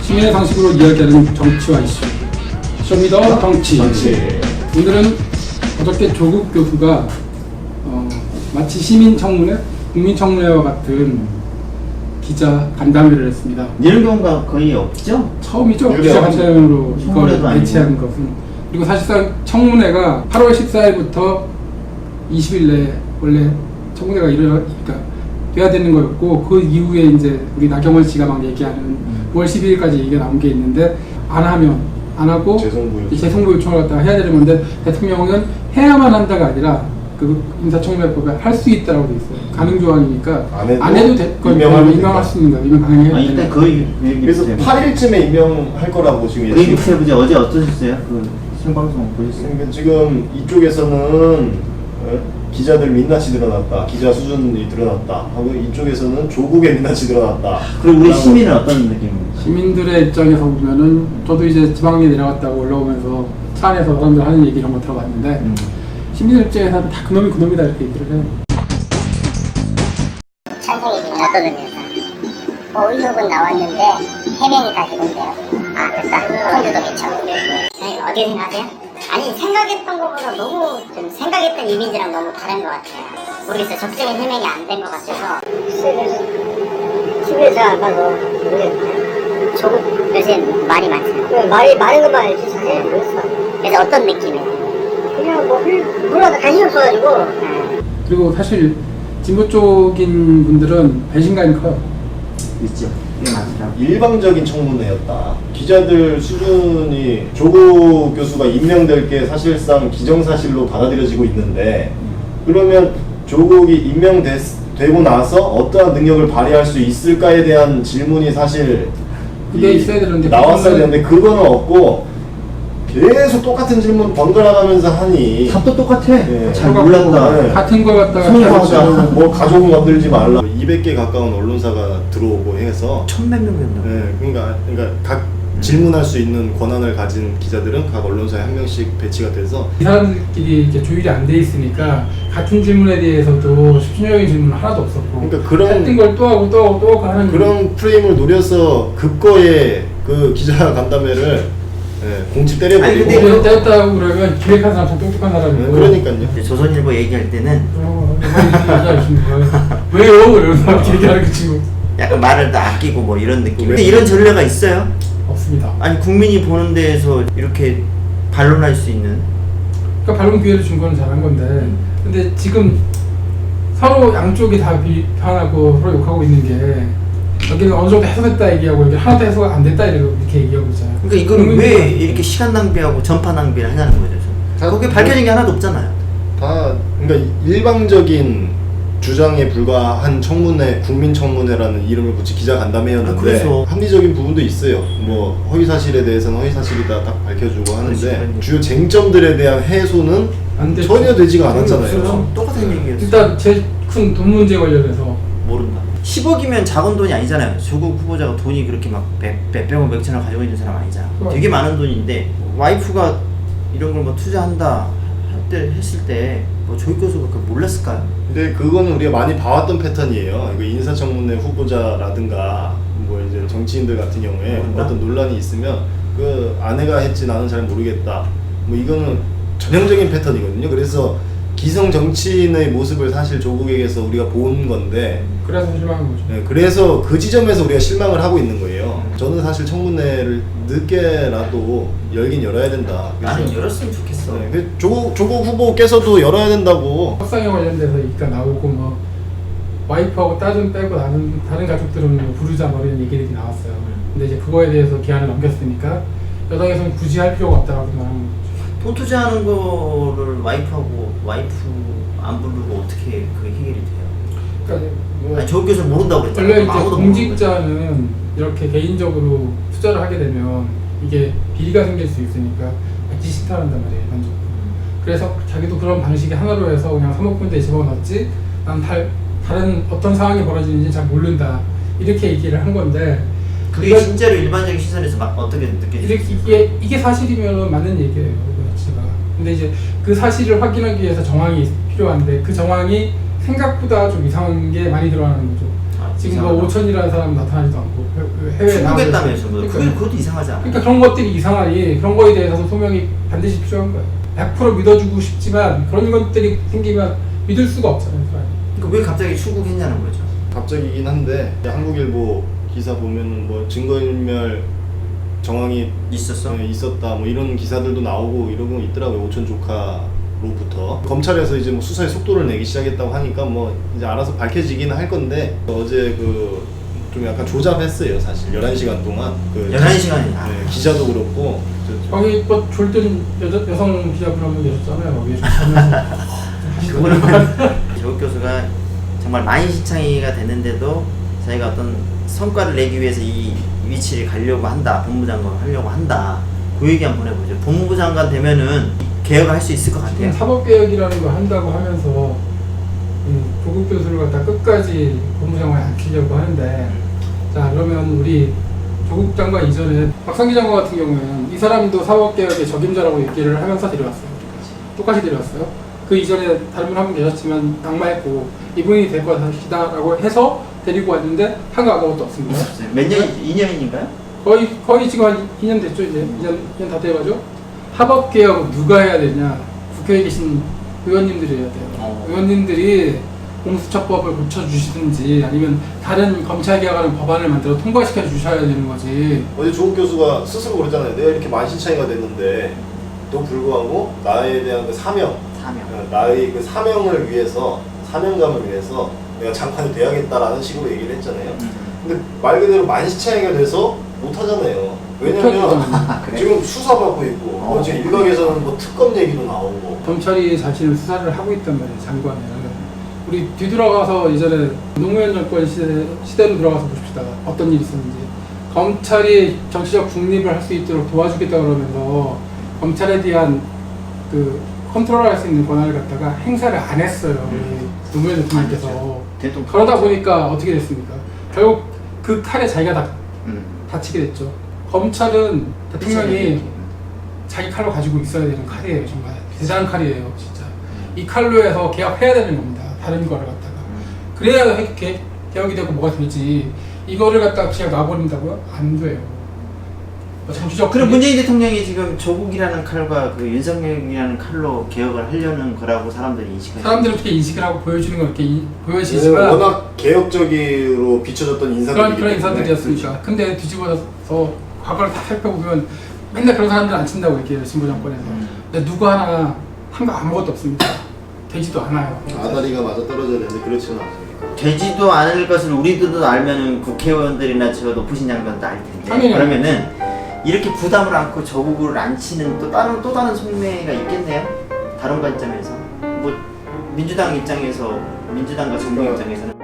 시민의 상식으로 이야기하는 정치와 이슈 쇼미더 정치. 오늘은 어저께 조국 교수가 마치 시민청문회, 국민청문회와 같은 기자 간담회를 했습니다. 이런 경우가 거의 없죠? 처음이죠. 기자 간담회로 이걸 배치한 것은. 그리고 사실상 청문회가 8월 14일부터 20일 내에 원래 청문회가 돼야 되는 거였고, 그 이후에 이제 우리 나경원 씨가 막 얘기하는 9월 12일까지 얘기가 나온 게 있는데, 안 하고 재송부 요청을 갖다가 해야 되는 건데, 대통령은 해야만 한다가 아니라 그 인사청문회법에 할 수 있다라고 돼 있어요. 가능 조항이니까 안 해도 임명할 수 있는 거예요. 임명 가능해야 되는 일단 거의 그래서 8일쯤에 임명할 거라고 지금 그 얘기 해보자. 어제 어떠셨어요? 그 생방송 보셨어요? 그러니까 지금 이쪽에서는 기자들 민낯이 드러났다, 기자 수준이 드러났다 하고, 이쪽에서는 조국의 민낯이 드러났다. 그럼 우리 시민은 어떤 느낌입니까? 시민들의 입장에서 보면은, 저도 이제 지방에 내려갔다고 올라오면서 차 안에서 사람들 하는 얘기 이런 거 들어봤는데, 시민들 입장에서는 다 그놈이 그놈이다 이렇게 얘기를 해요. 찬성이지만 어떤 의미에서 의혹은 나왔는데 해명이 다시 온대요. 아, 됐다. 폰드도 괜찮고. 어떻게 생각하세요? 아니, 생각했던 것보다 너무 좀 생각했던 이미지랑 너무 다른 것 같아요. 모르겠어요. 적극적인 해명이 안 된 것 같아서. TV에 잘 안 봐서 모르겠어요. 조국 요새 말이 많잖아요. 말이 많은 것만 알지 자세히 모르겠어. 그래서 어떤 느낌이에요? 그냥 몰라, 관심이 없어가지고. 그리고 사실 진보 쪽인 분들은 배신감이 커요. 있죠. 이게 맞습니다. 일방적인 청문회였다. 기자들 수준이 조국 교수가 임명될 게 사실상 기정사실로 받아들여지고 있는데, 그러면 조국이 임명되고 나서 어떠한 능력을 발휘할 수 있을까에 대한 질문이 사실 그게 있어야 되는데, 나왔어야 되는데 그거는 없고 계속 똑같은 질문 번갈아가면서 하니 답도 똑같아. 네. 잘 몰랐다. 네. 같은 걸 갖다가 그렇죠. 뭐 가족은 건들지 말라. 200개 가까운 언론사가 들어오고 해서 1000몇 명이었나? 네, 그러니까 각 질문할 수 있는 권한을 가진 기자들은 각 언론사에 한 명씩 배치가 돼서, 이 사람들끼리 이렇게 조율이 안 돼 있으니까 같은 질문에 대해서도 집중적인 질문은 하나도 없었고, 그러니까 그런 같은 걸 또 하고 하는 그런 프레임을 노려서 그거에 그 기자 간담회를 공지 아니, 때려버리고. 근데 그 때렸다고 그러면 기획한 사람 참 똑똑한 사람이고. 그러니까요. 이제 조선일보 얘기할 때는 왜요? 이러면서 얘기하는 그 친구 약간 말을 다 아끼고 뭐 이런 느낌. 근데 이런 전례가 있어요? 없습니다. 아니, 국민이 보는 데에서 이렇게 반론할 수 있는. 그러니까 반론 기회를 준 거는 잘한 건데, 근데 지금 서로 양쪽이 다 비판하고 서로 욕하고 있는 게, 여기는 어느 정도 해소됐다 얘기하고, 여기 하나도 해소가 안 됐다 이렇게 얘기하고 있잖아요. 그러니까 이거는 왜 이렇게 시간 낭비하고 전파 낭비를 하냐는 거죠. 거기에 밝혀진 게 하나도 없잖아요. 다 그러니까 일방적인 주장에 불과한 청문회, 국민청문회라는 이름을 붙인 기자 간담회였는데, 그래서 합리적인 부분도 있어요. 뭐 허위 사실에 대해서는 허위 사실이다 딱 밝혀주고 하는데, 그렇지. 주요 쟁점들에 대한 해소는 안 됐죠. 전혀 되지가 않았잖아요. 똑같은 얘기였어. 일단 제일 큰 돈 문제 관련해서 모른다. 10억이면 작은 돈이 아니잖아요. 조국 후보자가 돈이 그렇게 막 몇백억 몇천억 가지고 있는 사람 아니잖아. 되게 많은 돈인데, 와이프가 이런 걸 뭐 투자한다 했을 때 뭐 조국 교수가 그걸 몰랐을까요? 근데 그거는 우리가 많이 봐왔던 패턴이에요. 이거 인사청문회 후보자라든가 뭐 이제 정치인들 같은 경우에 모른다? 어떤 논란이 있으면 그 아내가 했지 나는 잘 모르겠다. 뭐 이거는 전형적인 패턴이거든요. 그래서 기성 정치인의 모습을 사실 조국에게서 우리가 본 건데, 그래서 실망한 거죠. 네, 그래서 그 지점에서 우리가 실망을 하고 있는 거예요. 저는 사실 청문회를 늦게라도 열긴 열어야 된다. 나는 열었으면 좋겠어. 네, 그 조국 후보께서도 열어야 된다고. 협상에 관련돼서 얘기가 나오고, 뭐 와이프하고 딸은 빼고 다른 가족들은 뭐 부르자 뭐 이런 얘기들이 나왔어요. 근데 이제 그거에 대해서 기한을 넘겼으니까 여당에서는 굳이 할 필요가 없다고 생각하는 거죠. 돈 투자하는 거를 와이프 안 부르고 어떻게 그게 해결이 돼요? 그러니까 뭐 아니, 조국 교수는 모른다고 그랬잖아요. 원래 이제 아무도 모르는 공직자는 이렇게 개인적으로 투자를 하게 되면 이게 비리가 생길 수 있으니까 받기 싫다한단 말이에요, 일반적으로. 그래서 자기도 그런 방식의 하나로 해서 그냥 사모펀드에 집어넣었지, 난 다른 어떤 상황이 벌어지는지 잘 모른다, 이렇게 얘기를 한 건데, 그게 진짜로 일반적인 시선에서 막 어떻게 느껴지죠? 이게 사실이면 맞는 얘기예요, 그 자체가. 근데 이제 그 사실을 확인하기 위해서 정황이 필요한데, 그 정황이 생각보다 좀 이상한 게 많이 들어가는 거죠. 지금 뭐 이상하다. 5천이라는 사람 나타나지도 않고 해외에 추구했다면서 뭐 그러니까, 그것도 이상하지 않아? 그러니까 그런 것들이 이상하니 그런 거에 대해서는 소명이 반드시 필요한 거예요. 100% 믿어주고 싶지만 그런 것들이 생기면 믿을 수가 없잖아요. 사람이. 그러니까 왜 갑자기 출국했냐는 거죠. 갑자기긴 한데 한국일보 기사 보면은 뭐 증거인멸 정황이 있었어? 있었다 뭐 이런 기사들도 나오고 이러고 있더라고요. 오촌 조카로부터 검찰에서 이제 뭐 수사에 속도를 내기 시작했다고 하니까 뭐 이제 알아서 밝혀지긴 할 건데 어제 그 좀 약간 조잡했어요 사실 11시간 동안 11시간이나. 네, 기자도 그렇고 거기 뭐 졸든 여성 기자분 한 분 계셨잖아요. 거기 그거는 조국 교수가 정말 만신창이가 됐는데도 자기가 어떤 성과를 내기 위해서 이 위치를 가려고 한다, 법무장관 하려고 한다. 그 얘기 한번 해보죠. 법무부 장관 되면은 개혁을 할 수 있을 것 같아요. 사법개혁이라는 거 한다고 하면서 조국 교수를 갖다 끝까지 법무장관에 앉히려고 하는데 자 그러면 우리 조국 장관 이전에 박상기 장관 같은 경우에는 이 사람도 사법개혁의 적임자라고 얘기를 하면서 데려왔어요. 똑같이 데려왔어요. 그 이전에 다른 분 한 분 계셨지만 낙마했고 이분이 될 것이다라고 해서 데리고 왔는데 한 거 아무것도 없습니다. 몇 년? 2년인가요? 거의 지금 한 2년 됐죠 이제 2년 다 돼가죠. 사법개혁 누가 해야 되냐? 국회에 계신 의원님들이 해야 돼요. 의원님들이 공수처법을 고쳐주시든지 아니면 다른 검찰개혁하는 법안을 만들어 통과시켜 주셔야 되는 거지. 어제 조국 교수가 스스로 그랬잖아요. 내가 이렇게 만신창이가 됐는데 또 불구하고 나에 대한 그 사명, 나의 그 사명을 위해서 사명감을 위해서 내가 장관이 돼야겠다라는 식으로 얘기를 했잖아요. 근데 말 그대로 만신창이가 돼서 못 하잖아요. 왜냐면 그래? 지금 수사받고 있고 뭐 지금 일각에서는 뭐 특검 얘기도 나오고 검찰이 자신을 수사를 하고 있단 말이에요. 장관을. 우리 뒤돌아가서 예전에 노무현 정권 시대로 들어가서 보십시다. 어떤 일이 있었는지. 검찰이 정치적 중립을 할 수 있도록 도와주겠다 그러면서 검찰에 대한 그 컨트롤할 수 있는 권한을 갖다가 행사를 안 했어요. 우리 노무현 대통령께서. 그러다 보니까 어떻게 됐습니까? 결국 그 칼에 자기가 다치게 됐죠. 검찰은 대통령이 자기 칼로 가지고 있어야 되는 칼이에요. 정말 대단한 칼이에요. 진짜. 이 칼로 해서 개혁해야 되는 겁니다. 다른 거를 갖다가. 그래야 개혁이 되고 뭐가 되지. 이거를 갖다가 그냥 놔버린다고요? 안 돼요. 정치적 그럼 문재인 대통령이 지금 조국이라는 칼과 그 윤석열이라는 칼로 개혁을 하려는 거라고 사람들이 인식하죠. 사람들은 그렇게 인식을 하고 보여주는 건 이렇게 보여지지만 워낙 개혁적으로 비춰졌던 인사들이 그런 인사들이었으니까. 근데 뒤집어서 과거를 다 살펴보면 맨날 그런 사람들 안 친다고 얘기해요. 진보 정권에서. 근데 누구 하나 한 거 아무것도 없습니다. 되지도 않아요. 아다리가 맞아 떨어져야 되는데 그렇지는 않습니까? 되지도 않을 것을 우리들도 알면은 국회의원들이나 저 높으신 양반도 알 텐데. 당연히 그러면은 이렇게 부담을 안고 조국을 안 치는 또 다른 속내가 있겠네요. 다른 관점에서 뭐 민주당 입장에서 민주당과 정부 입장에서는